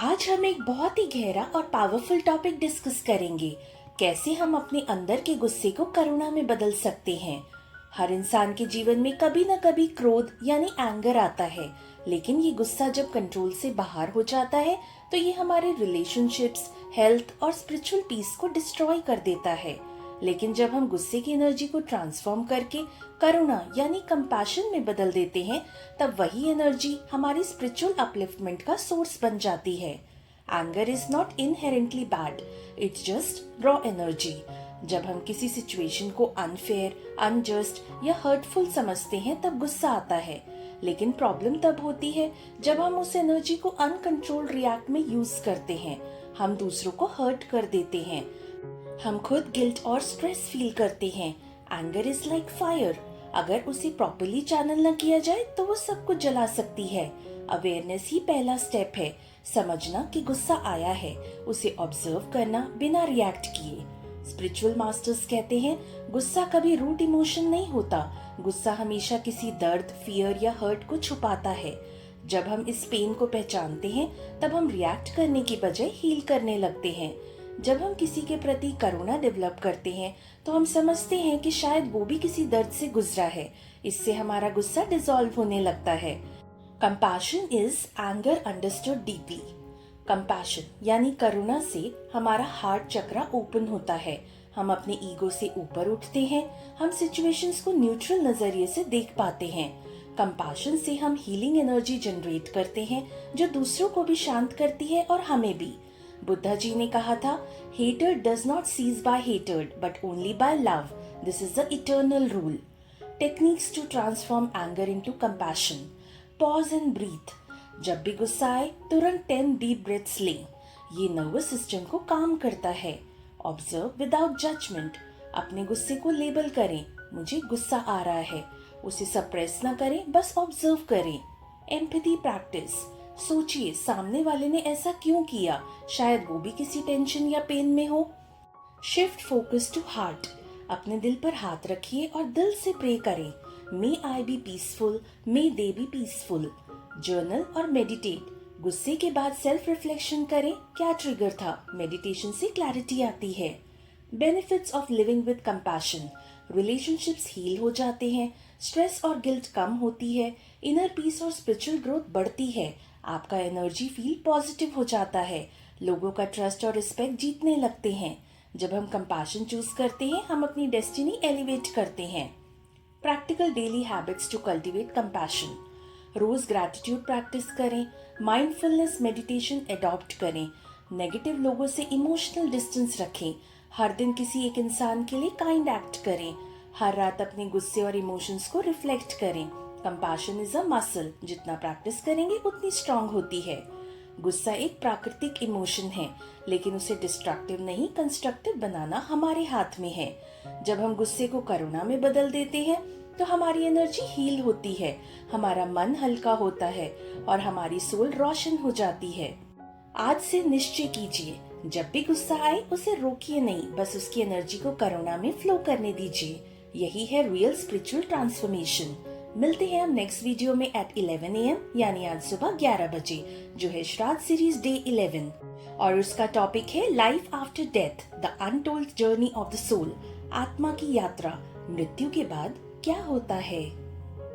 आज हम एक बहुत ही गहरा और पावरफुल टॉपिक डिस्कस करेंगे। कैसे हम अपने अंदर के गुस्से को करुणा में बदल सकते हैं। हर इंसान के जीवन में कभी न कभी क्रोध यानी एंगर आता है, लेकिन ये गुस्सा जब कंट्रोल से बाहर हो जाता है तो ये हमारे रिलेशनशिप्स, हेल्थ और स्पिरिचुअल पीस को डिस्ट्रॉय कर देता है। लेकिन जब हम गुस्से की एनर्जी को ट्रांसफॉर्म करके करुणा यानी कंपैशन में बदल देते हैं, तब वही एनर्जी हमारी स्पिरिचुअल अपलिफ्टमेंट का सोर्स बन जाती है। Anger is not inherently bad, it's just raw energy. जब हम किसी सिचुएशन को अनफेयर, अनजस्ट या हर्टफुल समझते हैं तब गुस्सा आता है। लेकिन प्रॉब्लम तब होती है जब हम उस एनर्जी को अनकंट्रोल्ड रिएक्ट में यूज करते हैं। हम दूसरों को हर्ट कर देते हैं, हम खुद गिल्ट और स्ट्रेस फील करते हैं। एंगर इज लाइक फायर, अगर उसे प्रॉपर्ली चैनल न किया जाए तो वो सब कुछ जला सकती है। अवेयरनेस ही पहला स्टेप है, समझना कि गुस्सा आया है, उसे ऑब्जर्व करना बिना रिएक्ट किए। स्पिरिचुअल मास्टर्स कहते हैं गुस्सा कभी रूट इमोशन नहीं होता, गुस्सा हमेशा किसी दर्द, फियर या हर्ट को छुपाता है। जब हम इस पेन को पहचानते हैं तब हम रिएक्ट करने की बजाय हील करने लगते हैं। जब हम किसी के प्रति करुणा डेवलप करते हैं तो हम समझते हैं कि शायद वो भी किसी दर्द से गुजरा है। इससे हमारा गुस्सा डिसॉल्व होने लगता है। Compassion is anger understood deeply. Compassion यानी करुणा से हमारा हार्ट चक्रा ओपन होता है। हम अपने ईगो से ऊपर उठते हैं, हम सिचुएशंस को न्यूट्रल नजरिए से देख पाते हैं। कंपैशन से हम हीलिंग एनर्जी जनरेट करते हैं जो दूसरों को भी शांत करती है और हमें भी। बुद्धा जी ने कहा था, hatred does not cease by hatred but only by love, this is the eternal rule. Techniques to transform anger into compassion. Pause and breathe. जब भी गुस्सा आए तुरंत 10 डीप ब्रेथ्स लें, ये नर्वस सिस्टम को काम करता है। Observe without judgement. अपने गुस्से को लेबल करें, मुझे गुस्सा आ रहा है, उसे सप्रेस ना करें, बस ऑब्जर्व करें। Empathy practice. सोचिए सामने वाले ने ऐसा क्यों किया, शायद वो भी किसी टेंशन या पेन में हो। Shift focus to heart. अपने दिल पर हाथ रखिए और दिल से प्रे करें, may I be peaceful, may they be peaceful. Journal और मेडिटेट। गुस्से के बाद सेल्फ रिफ्लेक्शन करें, क्या ट्रिगर था। मेडिटेशन से क्लैरिटी आती है। Benefits of living with compassion. Relationships heal हो जाते हैं, स्ट्रेस और गिल्ट कम होती है, इनर पीस और स्पिरिचुअल ग्रोथ बढ़ती है, आपका एनर्जी फील पॉजिटिव हो जाता है, लोगों का ट्रस्ट और रिस्पेक्ट जीतने लगते हैं। जब हम कंपैशन चूज करते हैं हम अपनी डेस्टिनी एलिवेट करते हैं। Practical daily habits to cultivate compassion. रोज ग्रैटिट्यूड प्रैक्टिस करें, माइंडफुलनेस मेडिटेशन अडॉप्ट करें, नेगेटिव लोगों से इमोशनल डिस्टेंस रखें, हर दिन किसी एक इंसान के लिए काइंड एक्ट करें, हर रात अपने गुस्से और इमोशंस को रिफ्लेक्ट करें। कंपैशन इज अ मसल, जितना प्रैक्टिस करेंगे उतनी स्ट्रांग होती है। गुस्सा एक प्राकृतिक इमोशन है, लेकिन उसे डिस्ट्रक्टिव नहीं कंस्ट्रक्टिव बनाना हमारे हाथ में है। जब हम गुस्से को करुणा में बदल देते हैं तो हमारी एनर्जी हील होती है, हमारा मन हल्का होता है और हमारी सोल रोशन हो जाती है। आज से निश्चय कीजिए, जब भी गुस्सा आए उसे रोकिए नहीं, बस उसकी एनर्जी को करुणा में फ्लो करने दीजिए। यही है रियल स्पिरिचुअल ट्रांसफॉर्मेशन। मिलते हैं हम नेक्स्ट वीडियो में एट 11 AM, यानी आज सुबह 11 बजे, जो है श्राद्ध सीरीज डे 11 और उसका टॉपिक है life after death, the untold journey of the soul. आत्मा की यात्रा, मृत्यु के बाद क्या होता है।